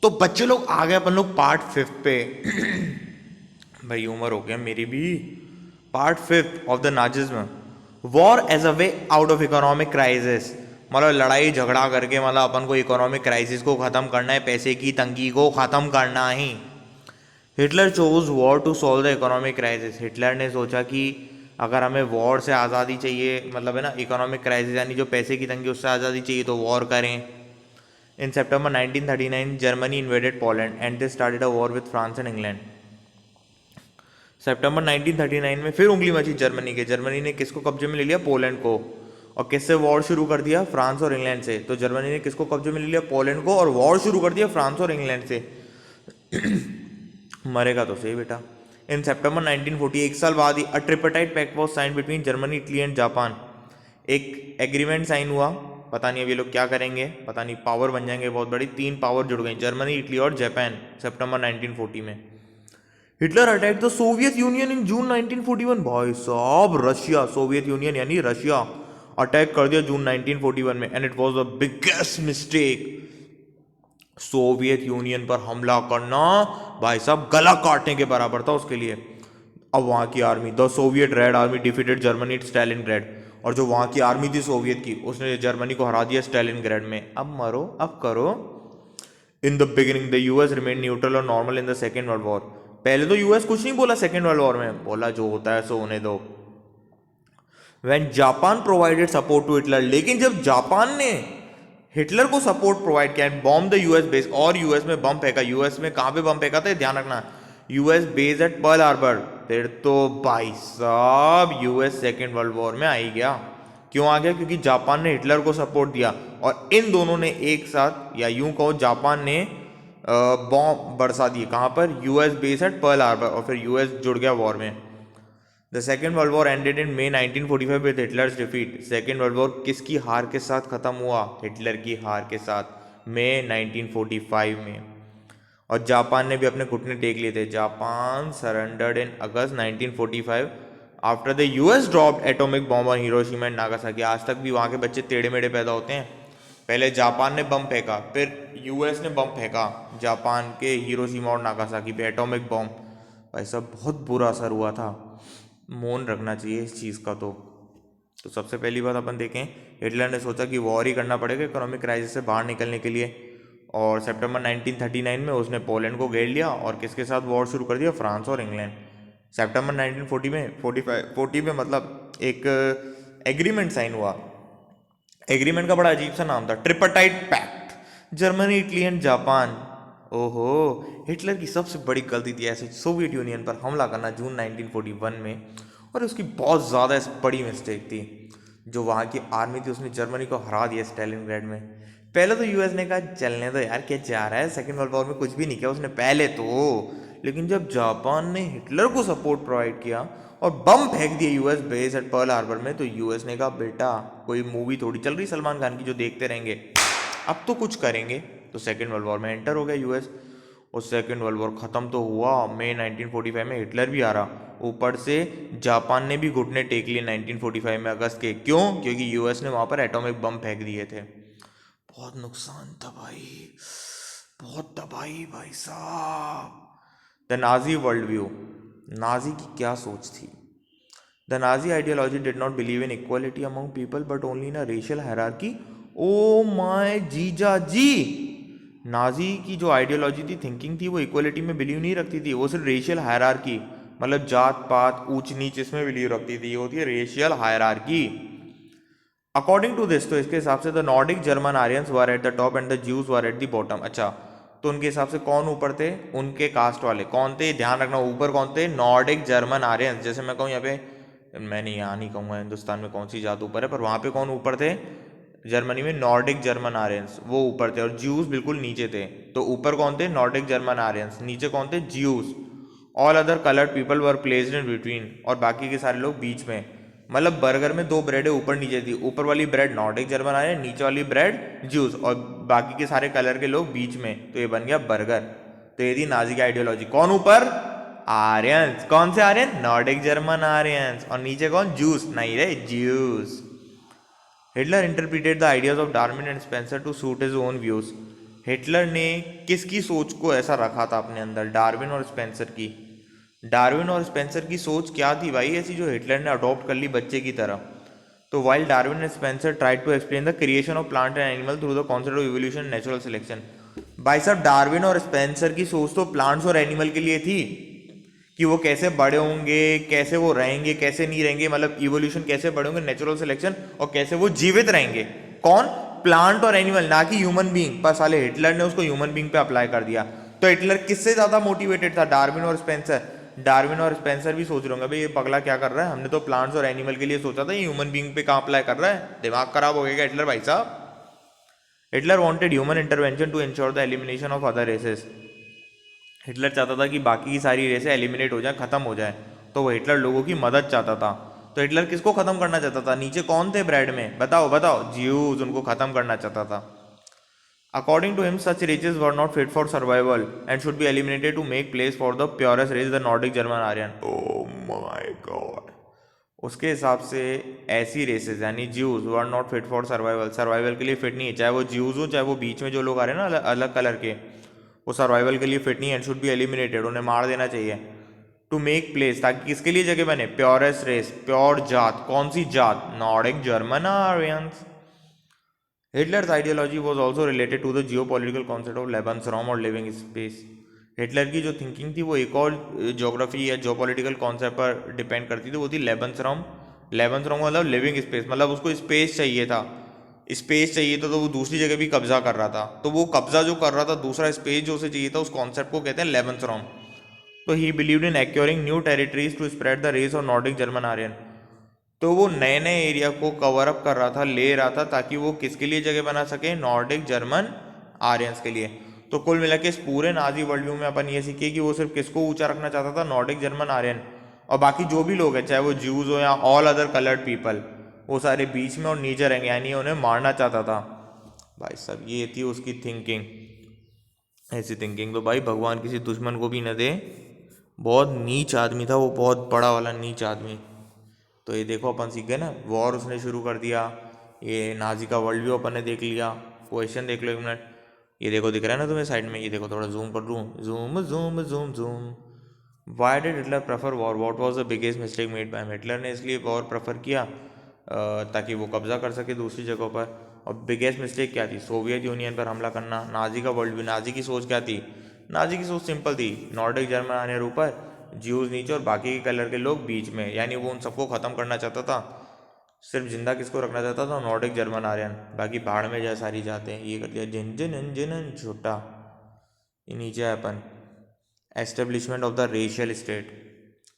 तो बच्चे लोग आ गए अपन लोग पार्ट 5 पे। भाई उम्र हो गया मेरी भी। Part 5 of the Nazism, war as a way out of economic crisis. मतलब लड़ाई झगड़ा करके मतलब अपन को इकोनॉमिक क्राइसिस को ख़त्म करना है, पैसे की तंगी को ख़त्म करना ही। Hitler chose war to solve the economic crisis. Hitler ने सोचा कि अगर हमें वॉर से आज़ादी चाहिए, मतलब है ना इकोनॉमिक क्राइसिस यानी जो पैसे की तंगी उससे आज़ादी चाहिए, तो वॉर करें। In September 1939 Germany invaded Poland and they started a war with France and England. सितंबर 1939 में फिर उंगली मची जर्मनी के। जर्मनी ने किसको कब्जे में ले लिया? पोलैंड को। और किससे वॉर शुरू कर दिया? फ्रांस और इंग्लैंड से। तो जर्मनी ने किसको कब्जे में ले लिया? पोलैंड को, और वॉर शुरू कर दिया फ्रांस और इंग्लैंड से। मरेगा तो सही बेटा। इन सितंबर 1940, एक साल बाद ही, a tripartite pact was sign between Germany, Italy and Japan. एक एग्रीमेंट साइन हुआ। पता नहीं अब ये लोग क्या करेंगे, पता नहीं, पावर बन जाएंगे बहुत बड़ी। 3 पावर जुड़ गई, जर्मनी, इटली और जापान, सितंबर 1940 में। Hitler attack the Soviet Union in June 1941। भाई साहब रशिया, सोवियत यूनियन यानी रशिया, अटैक कर दिया जून 1941 में। And it was the biggest mistake. Soviet Union पर हमला करना भाई साहब गला काटने के बराबर था उसके लिए। अब वहां की army, the Soviet Red Army defeated Germany at Stalingrad. और जो वहां की आर्मी थी सोवियत की, उसने जर्मनी को हरा दिया स्टालिनग्राड में। अब मरो, अब करो। In the beginning the US remain neutral और normal in the second world war. पहले तो यूएस कुछ नहीं बोला सेकेंड वर्ल्ड वॉर में, बोला जो होता है सो होने दो। When Japan provided support to Hitler, लेकिन जब जापान ने हिटलर को सपोर्ट प्रोवाइड किया, बॉम्ब द यूएस बेस, और यूएस में बम फेंका। यूएस में कहां पे बम फेंका था ध्यान रखना, US base at Pearl Harbor. फिर तो भाई साहब यूएस सेकेंड वर्ल्ड वॉर में आ ही गया। क्यों आ गया? क्योंकि जापान ने हिटलर को सपोर्ट दिया, और इन दोनों ने एक साथ, या यूं कहो जापान ने बॉम्ब बरसा दिए। कहां पर? US base at Pearl Harbor, और फिर यूएस जुड़ गया वॉर में। The second world war ended in May 1945 with Hitler's defeat. Second world war किसकी हार के साथ खत्म हुआ? हिटलर की हार के साथ, मई 1945 में। और जापान ने भी अपने घुटने टेक लिए थे। Japan surrendered in August 1945 after the US dropped atomic bomb on Hiroshima and Nagasaki. आज तक भी वहां के बच्चे टेढ़े मेढ़े पैदा होते हैं। पहले जापान ने बम फेंका, फिर यूएस ने बम फेंका जापान के हिरोशिमा और नागासाकी पे, एटॉमिक बॉम्ब। भाई साहब बहुत बुरा असर हुआ था, मौन रखना चाहिए इस चीज़ का। तो सबसे पहली बात अपन देखें, हिटलर ने सोचा कि वॉर ही करना पड़ेगा इकोनॉमिक क्राइसिस से बाहर निकलने के लिए। और सितंबर 1939 में उसने पोलैंड को घेर लिया, और किसके साथ वॉर शुरू कर दिया? फ्रांस और इंग्लैंड। सितंबर 1940 में 40 में मतलब एक एग्रीमेंट साइन हुआ। एग्रीमेंट का बड़ा अजीब सा नाम था, tripartite pact, Germany, Italy and Japan. ओहो, हिटलर की सबसे बड़ी गलती थी ऐसे सोवियत यूनियन पर हमला करना जून 1941 में। और उसकी बहुत ज़्यादा बड़ी मिस्टेक थी। जो वहाँ की आर्मी थी उसने जर्मनी को हरा दिया स्टालिनग्राड में। पहले तो यूएस ने कहा चलने दो यार, क्या जा रहा है, सेकेंड वर्ल्ड वॉर में कुछ भी नहीं किया उसने पहले तो। लेकिन जब जापान ने हिटलर को सपोर्ट प्रोवाइड किया और बम फेंक दिए US base at Pearl Harbor में, तो यूएस ने कहा बेटा कोई मूवी थोड़ी चल रही सलमान खान की जो देखते रहेंगे, अब तो कुछ करेंगे। तो सेकेंड वर्ल्ड वॉर में एंटर हो गया यूएस। और सेकेंड वर्ल्ड वॉर ख़त्म तो हुआ, मई 1945 में हिटलर भी आ रहा, ऊपर से जापान ने भी घुटने टेक लिए 1945 में अगस्त के। क्यों? क्योंकि यूएस ने वहाँ पर एटॉमिक बम फेंक दिए थे। बहुत नुकसान था भाई, बहुत तबाही भाई साहब। The Nazi world view, Nazi की क्या सोच थी? The Nazi ideology did not believe in equality among people but only in a racial hierarchy. Oh my जीजा जी, नाजी की जो आइडियोलॉजी थी, थिंकिंग थी, वो इक्वालिटी में बिलीव नहीं रखती थी, वो सिर्फ रेशियल हायरार्की, मतलब जात पात ऊंच नीच, इसमें बिलीव रखती थी। ये होती है racial hierarchy. According to this, तो इसके हिसाब से the Nordic German Aryans were at the top and the Jews were at the bottom. अच्छा, तो उनके हिसाब से कौन ऊपर थे? उनके कास्ट वाले कौन थे? ध्यान रखना, ऊपर कौन थे? Nordic German Aryans. जैसे मैं कहूँ यहाँ पे, मैंने यहाँ नहीं कहूँगा हिंदुस्तान में कौन सी जात ऊपर है, पर वहाँ पे कौन ऊपर थे? जर्मनी में नॉर्डिक जर्मन आर्यंस, वो ऊपर थे, और ज्यूज बिल्कुल नीचे थे। तो ऊपर कौन थे? Nordic German Aryans. नीचे कौन थे? Jews. All other coloured people were placed in between, और बाकी के सारे लोग बीच में। मतलब बर्गर में 2 ब्रेड ऊपर नीचे थी, ऊपर वाली ब्रेड नॉर्डिक जर्मन आर्यन, नीचे वाली ब्रेड ज्यूज, और बाकी के सारे कलर के लोग बीच में, तो ये बन गया बर्गर। तो ये थी नाजी की आइडियोलॉजी। कौन ऊपर? आर्यंस। कौन से आर्यन? Nordic German Aryans. और नीचे कौन? जूस नहीं रे, juice. Hitler interpreted the ideas of Darwin and Spencer to suit his own views. Hitler ने किसकी सोच को ऐसा रखा था अपने अंदर, डार्विन और स्पेंसर की। डार्विन और स्पेंसर की सोच क्या थी भाई ऐसी जो हिटलर ने अडॉप्ट कर ली बच्चे की तरह। तो while Darwin and Spencer tried to explain the creation of plant and animal through the concept of evolution natural selection. भाई साहब डार्विन और स्पेंसर की सोच तो प्लांट्स और एनिमल के लिए थी कि वो कैसे बड़े होंगे, कैसे वो रहेंगे, कैसे नहीं रहेंगे, मतलब इवोल्यूशन कैसे बड़े होंगे, नेचुरल सिलेक्शन, और कैसे वो जीवित रहेंगे। कौन? प्लांट और एनिमल, ना कि ह्यूमन बीइंग। पर साले हिटलर ने उसको ह्यूमन बीइंग पे अप्लाई कर दिया। तो हिटलर किससे ज्यादा मोटिवेटेड था, डार्विन और स्पेंसर? डार्विन और स्पेंसर भी सोच रहे होंगे भाई ये पगला क्या कर रहा है, हमने तो प्लांट्स और एनिमल के लिए सोचा था, ये ह्यूमन बीइंग पे कहाँ अप्लाई कर रहा है, दिमाग खराब हो गया हिटलर भाई साहब। Hitler wanted human intervention to ensure the elimination of other races. Hitler चाहता था कि बाकी की सारी रेसें एलिमिनेट हो जाए, खत्म हो जाए। तो वो हिटलर लोगों की मदद चाहता था। तो हिटलर किसको खत्म करना चाहता था? नीचे कौन थे ब्रेड में, बताओ बताओ? ज्यूज, उनको खत्म करना चाहता था। According to him, such races were not fit for survival and should be eliminated to make place for the purest race, the Nordic German Aryan. Oh my God! उसके हिसाब से ऐसी रेसेस यानी Jews were not fit for survival, survival के लिए fit नहीं है। चाहे वो ज्यूज हो, चाहे वो बीच में जो लोग आ रहे हैं ना अलग कलर के, वो सर्वाइवल के लिए फिट नहीं है, एंड शुड बी एलिमिनेटेड, उन्हें मार देना चाहिए। टू मेक प्लेस, ताकि किसके लिए जगह बने? प्योरेस्ट रेस, प्योर जात। कौन सी जात? Nordic German Aryans. Hitler's ideology was also related to the geopolitical concept of Lebensraum और लिविंग स्पेस। हिटलर की जो थिंकिंग थी वो एक और ज्योग्राफी या जियो पॉलिटिकल कॉन्सेप्ट पर डिपेंड करती थी, वो थी लेबंसराउम। लेबंसराउम मतलब लिविंग स्पेस, मतलब उसको स्पेस चाहिए था। स्पेस चाहिए था तो वो दूसरी जगह भी कब्जा कर रहा था। तो वो कब्जा जो कर रहा था दूसरा स्पेस जो उसे चाहिए था, उस कॉन्सेप्ट को कहते हैं लेबंसराउम। तो he believed in acquiring new territories to spread the race of Nordic German Aryan. तो वो नए नए एरिया को कवर अप कर रहा था, ले रहा था, ताकि वो किसके लिए जगह बना सके? नॉर्डिक जर्मन आर्यंस के लिए। तो कुल मिला के इस पूरे नाजी वर्ल्ड व्यू में अपन ये सीखे कि वो सिर्फ किसको ऊंचा रखना चाहता था? Nordic German Aryan. और बाकी जो भी लोग हैं, चाहे वो ज्यूज हो या ऑल अदर कलर्ड पीपल, वो सारे बीच में और नीचे रहेंगे, यानी उन्हें मारना चाहता था। भाई साहब ये थी उसकी थिंकिंग। ऐसी थिंकिंग तो भाई भगवान किसी दुश्मन को भी न दे। बहुत नीच आदमी था वो, बहुत बड़ा वाला नीच आदमी। तो ये देखो अपन सीख गए ना, वॉर उसने शुरू कर दिया, ये नाजी का वर्ल्ड व्यू अपन ने देख लिया। क्वेश्चन देख लो एक मिनट, ये देखो दिख रहा है ना तुम्हें साइड में, ये देखो थोड़ा जूम कर दूँ, zoom zoom zoom zoom. Why did Hitler prefer war, what was the biggest mistake made by him? Hitler ने इसलिए वॉर प्रेफर किया ताकि वो कब्जा कर सके दूसरी जगहों पर। और बिगेस्ट मिस्टेक क्या थी? सोवियत यूनियन पर हमला करना। नाजी का वर्ल्ड व्यू, नाजी की सोच क्या थी? नाजी की सोच सिंपल थी, नॉर्डिक जर्मन आने ऊपर, ज्यूज नीचे और बाकी के कलर के लोग बीच में, यानी वो उन सबको ख़त्म करना चाहता था। सिर्फ जिंदा किसको रखना चाहता था? Nordic German Aryan. बाकी भाड़ में जाए सारी जाते हैं, ये कर दिया जिन जिन जिन छोटा। ये नीचे है अपन, establishment of the racial state.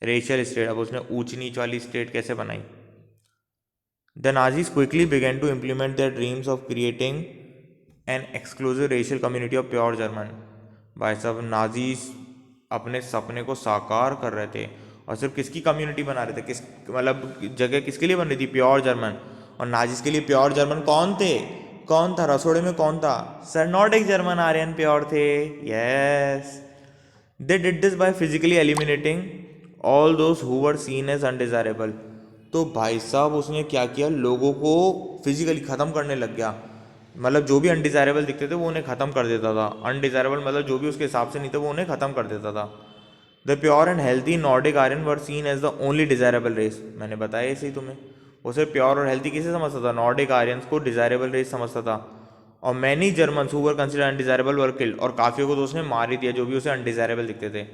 Racial state, अब उसने ऊंच नीच वाली स्टेट कैसे बनाई? The Nazis quickly began to implement their dreams of creating an exclusive racial community of pure German. भाई साहब नाजीज अपने सपने को साकार कर रहे थे, और सिर्फ किसकी कम्युनिटी बना रहे थे, किस मतलब जगह किसके लिए बन रही थी? Pure German. और नाजीज के लिए प्योर जर्मन कौन थे? कौन था रसोड़े में, कौन था? Sir Nordic German Aryan pure थे। Yes, they did this by physically eliminating all those who were seen as undesirable. तो भाई साहब उसने क्या किया? लोगों को फिजिकली ख़त्म करने लग गया। मतलब जो भी अनडिजायरेबल दिखते थे वो उन्हें ख़त्म कर देता था। अनडिजायरेबल मतलब जो भी उसके हिसाब से नहीं थे वो उन्हें ख़त्म कर देता था। The pure and healthy Nordic Aryan were seen as the only desirable race. मैंने बताया इसे ही तुम्हें। वो सिर्फ प्योर और हेल्थी किसे समझता था? नॉर्डिक आर्यंस को डिजायरेबल रेस समझता था। और many German who were consider undesirable were killed, और काफियों को तो उसने मार ही दिया जो भी उसे अनडिजायरेबल दिखते थे।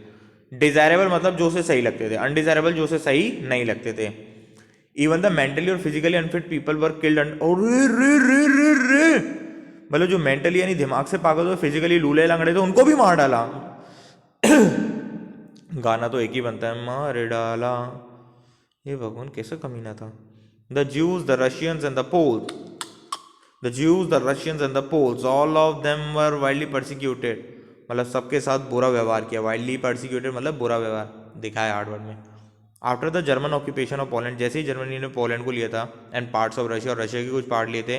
डिजायरेबल मतलब जो उसे सही लगते थे, अनडिजायरेबल जो उसे सही नहीं लगते थे। इवन द मेंटली और physically unfit people were killed. और रे रे रे रे रे, मतलब जो मेंटली यानी दिमाग से पागल हुए, फिजिकली लूले लंगड़े थे, उनको भी मार डाला। गाना तो एक ही बनता है, मार डाला। ये भगवान कैसा कमीना था। The Jews, the Russians and the Poles, the Jews, the Russians and the Poles, all of them were widely persecuted. मतलब सबके साथ बुरा व्यवहार किया। वाइडली परसिक्यूटेड मतलब बुरा व्यवहार दिखाया हार्डवर्ड में। After the German occupation of Poland, जैसे ही जर्मनी ने पोलैंड को लिया था, एंड पार्ट्स ऑफ रशिया, और रशिया के कुछ पार्ट लिए थे,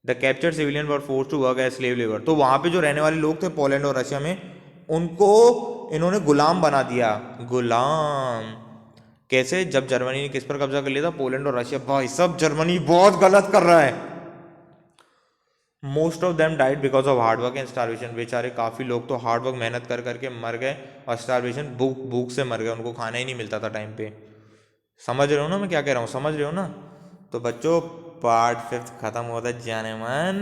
the capture civilian were force to work as slave labour. तो वहाँ पे जो रहने वाले लोग थे पोलैंड और रशिया में, उनको इन्होंने गुलाम बना दिया। गुलाम कैसे? जब जर्मनी ने किस पर कब्जा कर लिया था? पोलैंड और रशिया। भाई सब जर्मनी बहुत गलत कर रहा है। Most of them died because of hard work and starvation. बेचारे काफ़ी लोग तो हार्ड वर्क मेहनत कर करके मर गए, और स्टारवेशन भूख भूख से मर गए, उनको खाना ही नहीं मिलता था टाइम पे। समझ रहे हो ना मैं क्या कह रहा हूँ, समझ रहे हो ना। तो बच्चों पार्ट 5 खत्म होता है, जाने मन।